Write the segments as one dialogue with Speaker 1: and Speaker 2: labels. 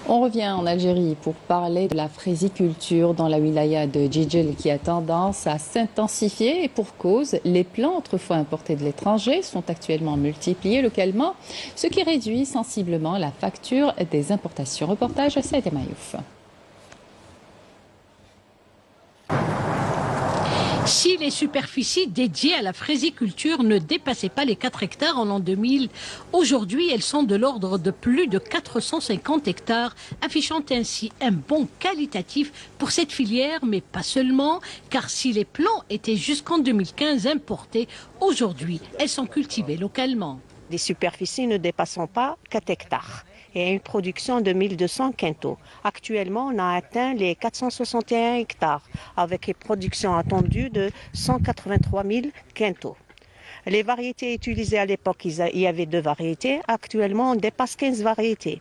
Speaker 1: On revient en Algérie pour parler de la fraisiculture dans la wilaya de Djidjel qui a tendance à s'intensifier et pour cause, les plants autrefois importés de l'étranger sont actuellement multipliés localement, ce qui réduit sensiblement la facture des importations. Reportage à Saïd Mayouf.
Speaker 2: Si les superficies dédiées à la fraisiculture ne dépassaient pas les 4 hectares en l'an 2000, aujourd'hui elles sont de l'ordre de plus de 450 hectares, affichant ainsi un bond qualitatif pour cette filière, mais pas seulement, car si les plants étaient jusqu'en 2015 importés, aujourd'hui elles sont cultivées localement.
Speaker 3: Des superficies ne dépassant pas 4 hectares et une production de 1200 quintaux. Actuellement, on a atteint les 461 hectares avec une production attendue de 183 000 quintaux. Les variétés utilisées à l'époque, il y avait 2 variétés. Actuellement, on dépasse 15 variétés.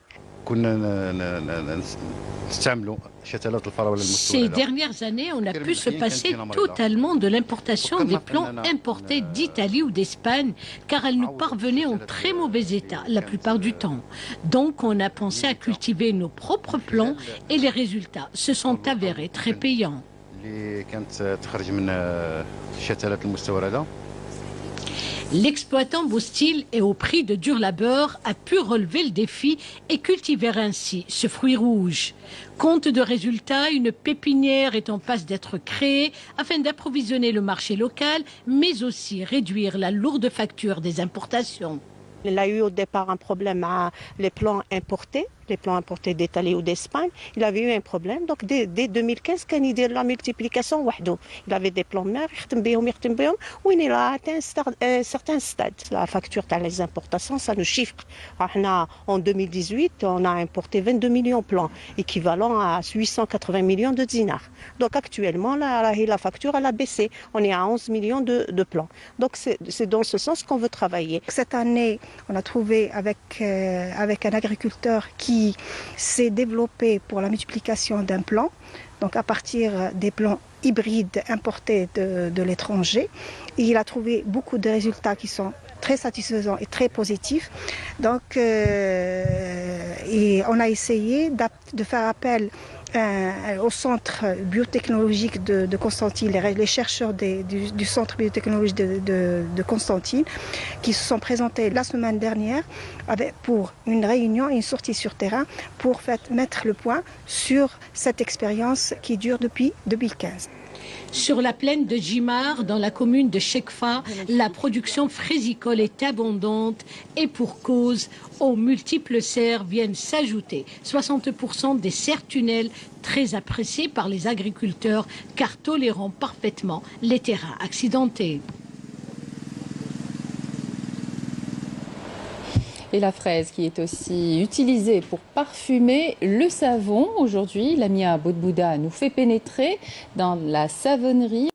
Speaker 2: Ces dernières années, on a pu se passer totalement de l'importation des plants importés d'Italie ou d'Espagne, car elles nous parvenaient en très mauvais état la plupart du temps. Donc, on a pensé à cultiver nos propres plants et les résultats se sont avérés très payants. L'exploitant Boustil et au prix de dur labeur a pu relever le défi et cultiver ainsi ce fruit rouge. Compte de résultats, une pépinière est en passe d'être créée afin d'approvisionner le marché local, mais aussi réduire la lourde facture des importations.
Speaker 3: Il a eu au départ un problème à les plants importés d'Italie ou d'Espagne. Il avait eu un problème. Donc dès 2015, quand il dit la multiplication, il avait des plants mères, où il a atteint un certain stade. La facture dans les importations, ça nous chiffre. En 2018, on a importé 22 millions de plants, équivalent à 880 millions de dinars. Donc actuellement, la facture elle a baissé. On est à 11 millions de plants. Donc c'est dans ce sens qu'on veut travailler.
Speaker 4: Cette année, on a trouvé avec un agriculteur qui s'est développé pour la multiplication d'un plant, donc à partir des plants hybrides importés de l'étranger. Il a trouvé beaucoup de résultats qui sont très satisfaisants et très positifs. Donc, et on a essayé de faire appel au centre biotechnologique de Constantine, les chercheurs du centre biotechnologique de Constantine, qui se sont présentés la semaine dernière pour une réunion et une sortie sur terrain pour mettre le point sur cette expérience qui dure depuis 2015.
Speaker 2: Sur la plaine de Jimar, dans la commune de Chekfa, la production fraisicole est abondante et pour cause, aux multiples serres viennent s'ajouter 60% des serres tunnels très appréciés par les agriculteurs car tolérant parfaitement les terrains accidentés.
Speaker 1: Et la fraise qui est aussi utilisée pour parfumer le savon. Aujourd'hui, Lamia Boudbouda nous fait pénétrer dans la savonnerie.